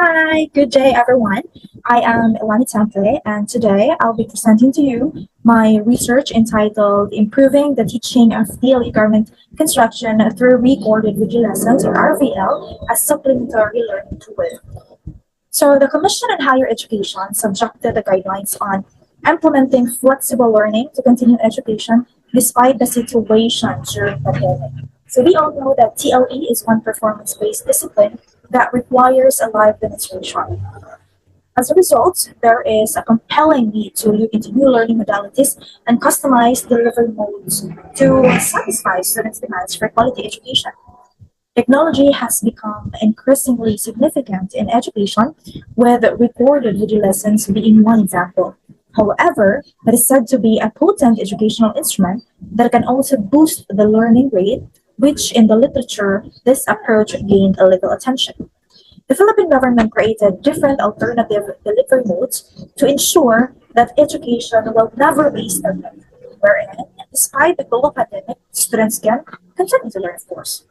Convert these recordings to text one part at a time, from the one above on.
Hi, good day everyone. I am Ilani Temple and today I'll be presenting to you my research entitled Improving the Teaching of DLE Garment Construction through Recorded Video Lessons or RVL as Supplementary Learning Tool. So the Commission on Higher Education subjected the guidelines on implementing flexible learning to continue education despite the situation during the pandemic. So we all know that TLE is one performance-based discipline that requires a live demonstration. As a result, there is a compelling need to look into new learning modalities and customize delivery modes to satisfy students' demands for quality education. Technology has become increasingly significant in education, with recorded video lessons being one example. However, it is said to be a potent educational instrument that can also boost the learning rate, which in the literature, this approach gained a little attention. The Philippine government created different alternative delivery modes to ensure that education will never be stagnant, wherein, despite the global pandemic, students can continue to learn, of course.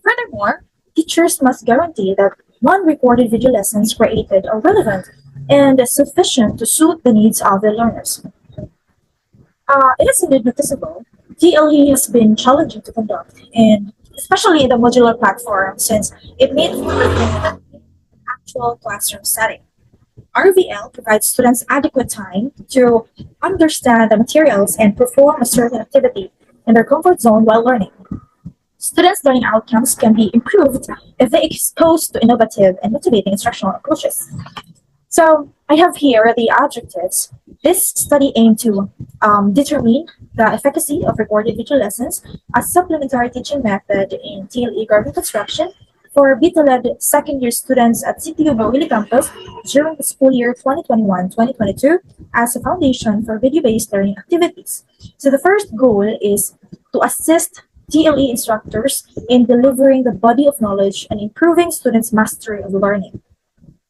Furthermore, teachers must guarantee that non-recorded video lessons created are relevant and sufficient to suit the needs of the learners. It is indeed noticeable. TLE has been challenging to conduct, and especially in the modular platform, since it needs an actual classroom setting. RVL provides students adequate time to understand the materials and perform a certain activity in their comfort zone while learning. Students' learning outcomes can be improved if they exposed to innovative and motivating instructional approaches. So I have here the adjectives. This study aimed to determine the efficacy of recorded video lessons as supplementary teaching method in TLE garment construction for beta-led second-year students at CTU Bawili campus during the school year 2021-2022 as a foundation for video-based learning activities. So the first goal is to assist TLE instructors in delivering the body of knowledge and improving students' mastery of learning.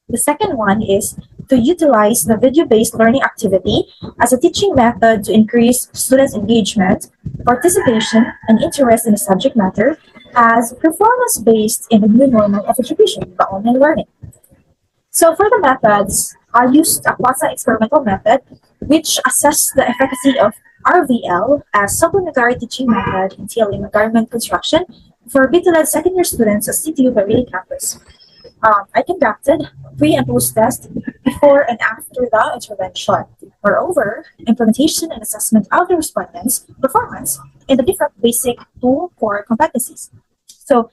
The second one is to utilize the video-based learning activity as a teaching method to increase students' engagement, participation, and interest in the subject matter as performance-based in the new normal of education, the online learning. So for the methods, I used a quasi-experimental method which assessed the efficacy of RVL as supplementary teaching method in TLE garment construction for beta-led second-year students at CTU Bawili campus. I conducted pre and post tests before and after the intervention. Moreover, implementation and assessment of the respondents' performance in the different basic 2 core competencies. So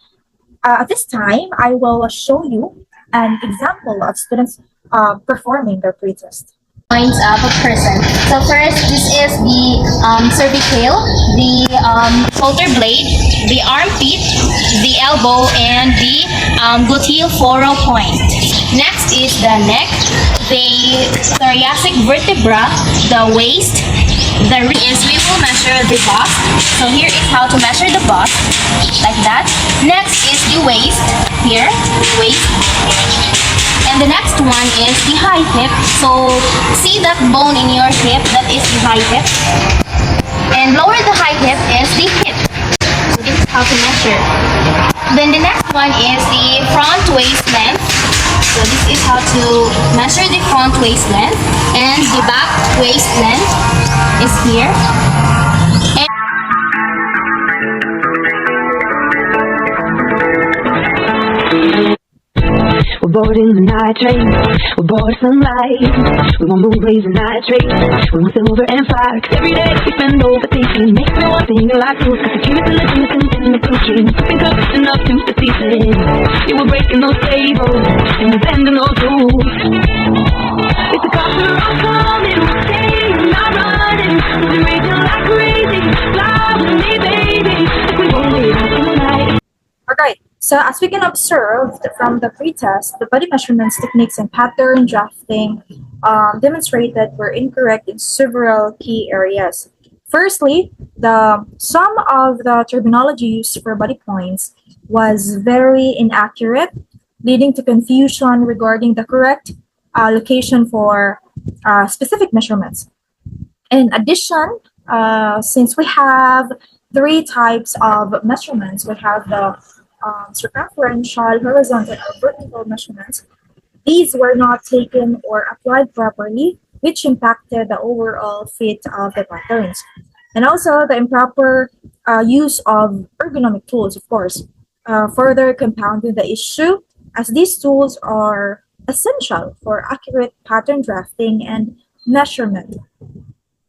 at this time, I will show you an example of students performing their pre-test. Points of a person. So first, this is the cervical, the shoulder blade, the armpit, the elbow, and the gluteal foral point. Next is the neck, the thoracic vertebra, the waist. The is we will measure the bust. So here is how to measure the bust, like that. Next is the waist, here, waist. And the next one is the high hip. So see that bone in your hip, that is the high hip. And lower the high hip is the hip. So this is how to measure. Then the next one is the front waist length. So this is how to measure the front waist length. And the back waist length is here. And we're bored in the night train, we're bored of sunlight. We want moonrays and nitrates, we want silver and fire. 'Cause every day we spend overthinking, makes me want to sing like those. Got the dreamers and the dreamers and the blue dreams. Something up enough to the pieces. You were breaking those tables, and we're bending those rules. It's a cause we're all coming, we're staying, we're not running. We'll be raging like crazy, fly with me baby. Like we won't wait until night. Alright, so as we can observe from the pretest, the body measurements techniques and pattern drafting demonstrated were incorrect in several key areas. Firstly, some of the terminology used for body points was very inaccurate, leading to confusion regarding the correct location for specific measurements. In addition, since we have 3 types of measurements, we have the circumferential, horizontal, and vertical measurements. these were not taken or applied properly, which impacted the overall fit of the patterns. And also the improper use of ergonomic tools, of course, further compounded the issue, as these tools are essential for accurate pattern drafting and measurement.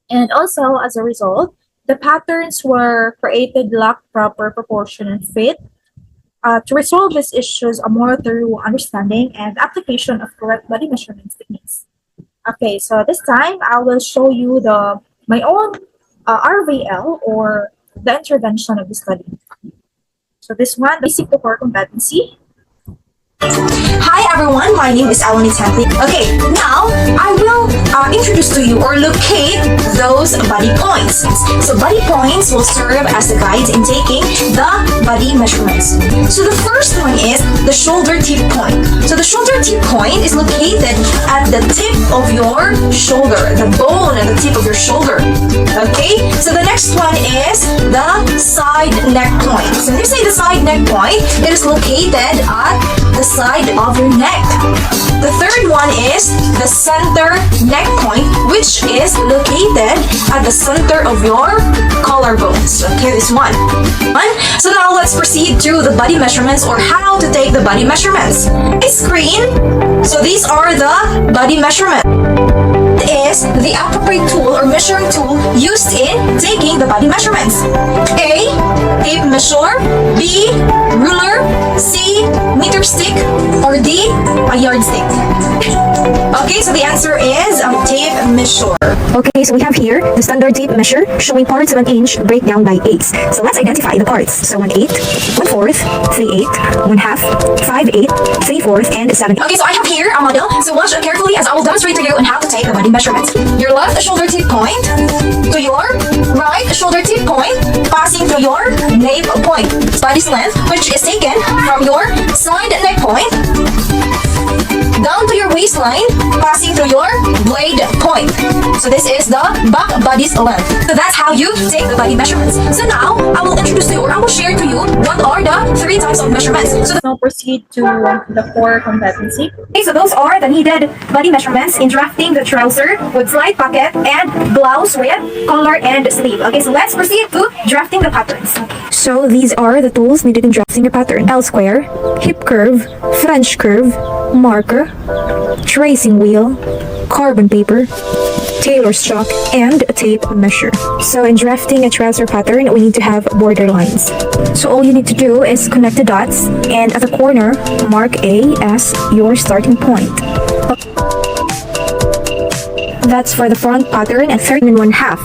And also, as a result, the patterns were created lack proper proportion and fit. To resolve these issues, a more thorough understanding and application of correct body measurement techniques. Okay, so this time I will show you my own RVL, or the intervention of the study. So this one, basic to core competency. Hi everyone, my name is Alani. Okay, now I will introduce to you or locate those body points. So body points will serve as the guides in taking the body measurements. So the first one is the shoulder tip point. So the shoulder tip point is located at the tip of your shoulder, the bone at the tip of your shoulder. Okay, so the next one is the side neck point. So when you say the side neck point, it is located at the side of your neck. The third one is the center neck point, which is located at the center of your collarbones. Okay, this one. So now let's proceed to the body measurements, or how to take the body measurements. A screen. So these are the body measurements. Is the appropriate tool or measuring tool used in taking the body measurements. A, tape measure. B, ruler. C, meter stick. Or D, a yardstick. Okay, so the answer is tape measure. Okay, so we have here the standard tape measure showing parts of an inch breakdown by eighths. So let's identify the parts. So 1/8, 1/4, 3/8, 1/2, 5/8, 3/4, and 7. Okay, so I have here a model. So watch carefully as I will demonstrate to you on how to take the body measurements. Your left shoulder tip point to your right shoulder tip point, passing through your nape point. Body's length, which is taken from your side neck point down to your waistline, passing through your blade point. So this is the back body's length. So that's how you take the body measurements. So now I will introduce to you, or I will share to you, what are the 3 types of measurements. So Now proceed to the core competency. Okay, so those are the needed body measurements in drafting the trouser with slide pocket and blouse with collar and sleeve. Okay, so let's proceed to drafting the patterns. So these are the tools needed in drafting the pattern. L square, hip curve, French curve, marker, tracing wheel, carbon paper, tailor's chalk, and a tape measure. So in drafting a trouser pattern, we need to have border lines. So all you need to do is connect the dots, and at the corner, mark A as your starting point. That's for the front pattern at 13 1/2.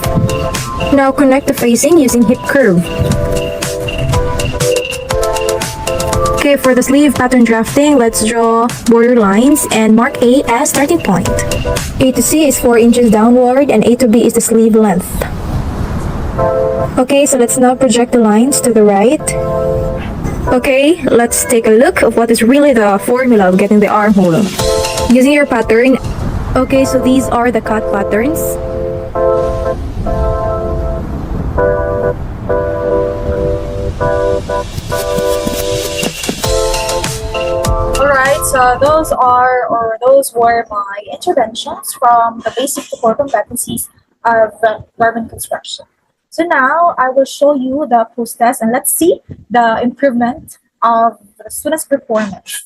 Now connect the facing using hip curve. Okay, for the sleeve pattern drafting, let's draw border lines and mark A as starting point. A to C is 4 inches downward, and A to B is the sleeve length. Okay, so let's now project the lines to the right. Okay, let's take a look of what is really the formula of getting the armhole. Using your pattern. Okay, so these are the cut patterns. Alright, so those were my interventions from the basic to core competencies of garment construction. So now I will show you the post-test, and let's see the improvement of the students' performance.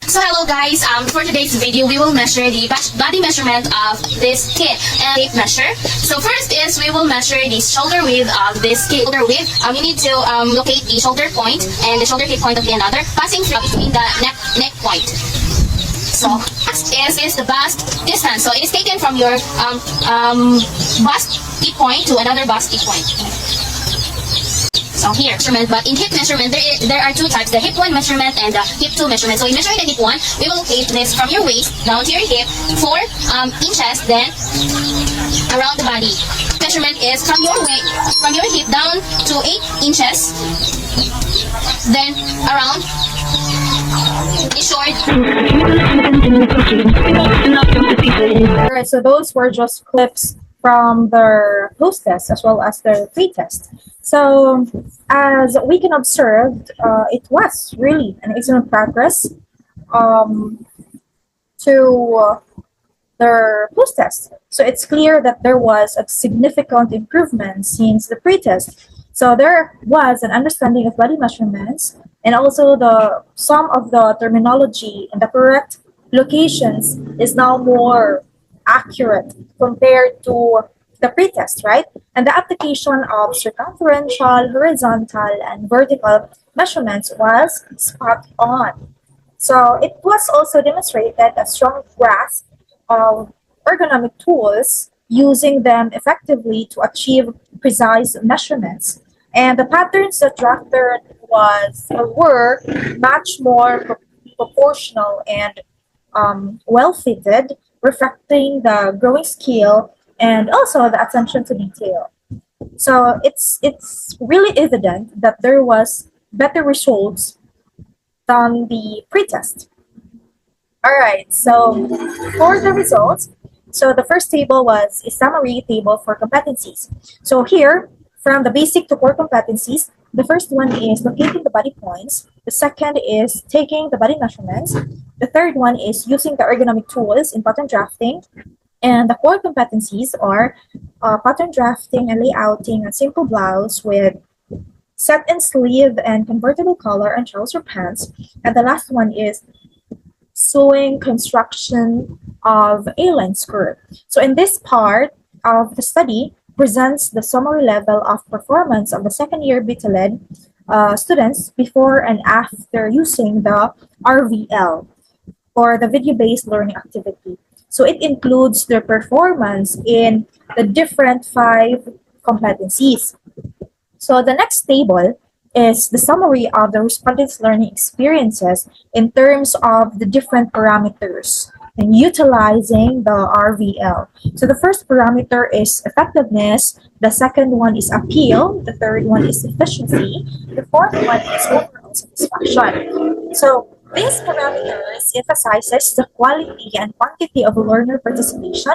So hello guys, for today's video, we will measure the body measurement of this kit and tape measure. So first is we will measure the shoulder width of this kit. Shoulder width, we need to locate the shoulder point and the shoulder tip point of the another, passing through between the neck point. So next is the bust distance. So it is taken from your bust tip point to another bust tip point. So here, measurement, but in hip measurement, there are 2 types, the hip 1 measurement and the hip 2 measurement. So in measuring the hip 1, we will locate this from your waist down to your hip, 4 inches, then around the body. Measurement is from your hip down to 8 inches, then around the short. Alright, so those were just clips from their post-test as well as their pre-test. So as we can observe, it was really an excellent progress. to their post-test. So it's clear that there was a significant improvement since the pre-test. So there was an understanding of body measurements and also the some of the terminology and the correct locations is now more accurate compared to the pre-test, right? And the application of circumferential, horizontal, and vertical measurements was spot on. So it was also demonstrated a strong grasp of ergonomic tools, using them effectively to achieve precise measurements. And the patterns that drafted was or were much more proportional and well fitted, reflecting the growing skill and also the attention to detail. So it's really evident that there was better results than the pretest. All right, so for the results, so the first table was a summary table for competencies. So here, from the basic to core competencies, the first one is locating the body points. The second is taking the body measurements. The third one is using the ergonomic tools in pattern drafting. And the core competencies are pattern drafting and layouting a simple blouse with set and sleeve and convertible collar and trouser pants. And the last one is sewing construction of A-line skirt. So in this part of the study presents the summary level of performance of the second year BTLED students before and after using the RVL or the video-based learning activity. So it includes their performance in the different 5 competencies. So the next table is the summary of the respondents' learning experiences in terms of the different parameters and utilizing the RVL. So the first parameter is effectiveness, the second one is appeal, the third one is efficiency, the fourth one is overall satisfaction. So these parameters emphasizes the quality and quantity of learner participation,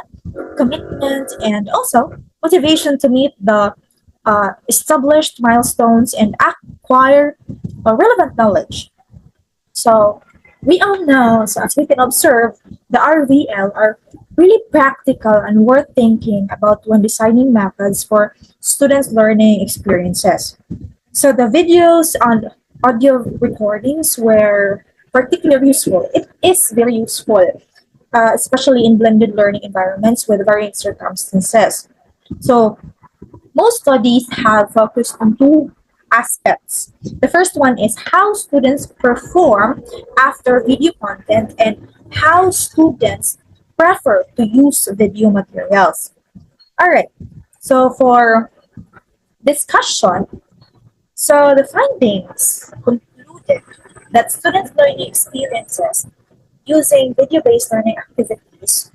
commitment, and also motivation to meet the established milestones and acquire relevant knowledge. So we all know, so as we can observe, the RVL are really practical and worth thinking about when designing methods for students' learning experiences. So the videos and audio recordings were particularly useful. It is very useful, especially in blended learning environments with varying circumstances. So most studies have focused on 2 aspects. The first one is how students perform after video content and how students prefer to use video materials. All right, so for discussion, so the findings concluded that students' learning experiences using video-based learning activities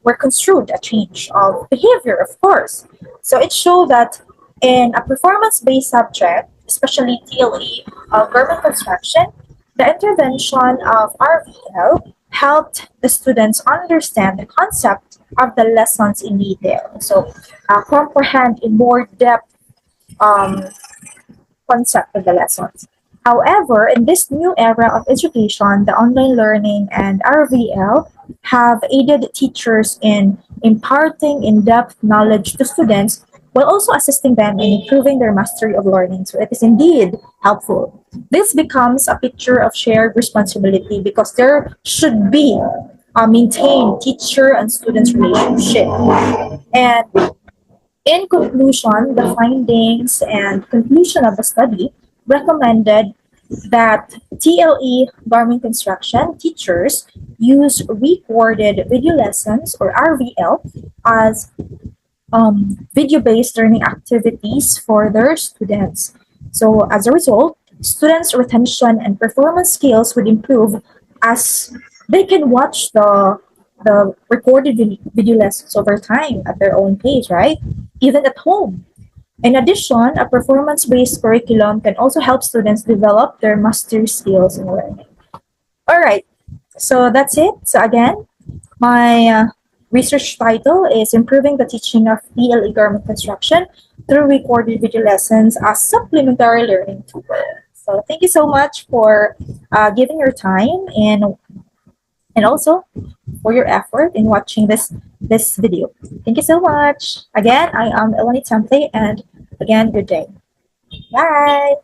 were construed a change of behavior, of course. So it showed that in a performance-based subject, especially TLE, garment construction, the intervention of RVL helped the students understand the concept of the lessons in detail. So comprehend in more depth concept of the lessons. However, in this new era of education, the online learning and RVL have aided teachers in imparting in-depth knowledge to students while also assisting them in improving their mastery of learning. So it is indeed helpful. This becomes a picture of shared responsibility because there should be a maintained teacher and students relationship. And in conclusion, the findings and conclusion of the study recommended that TLE garment construction teachers use recorded video lessons or RVL as video-based learning activities for their students. So as a result, students' retention and performance skills would improve as they can watch the recorded video lessons over time at their own pace, right? Even at home. In addition, a performance-based curriculum can also help students develop their mastery skills in learning. All right, so that's it. So again, my research title is Improving the Teaching of PLE Garment Construction Through Recorded Video Lessons as Supplementary Learning Tool. So thank you so much for giving your time and also for your effort in watching this video. Thank you so much. Again, I am Eleni Temple, and again, good day. Bye.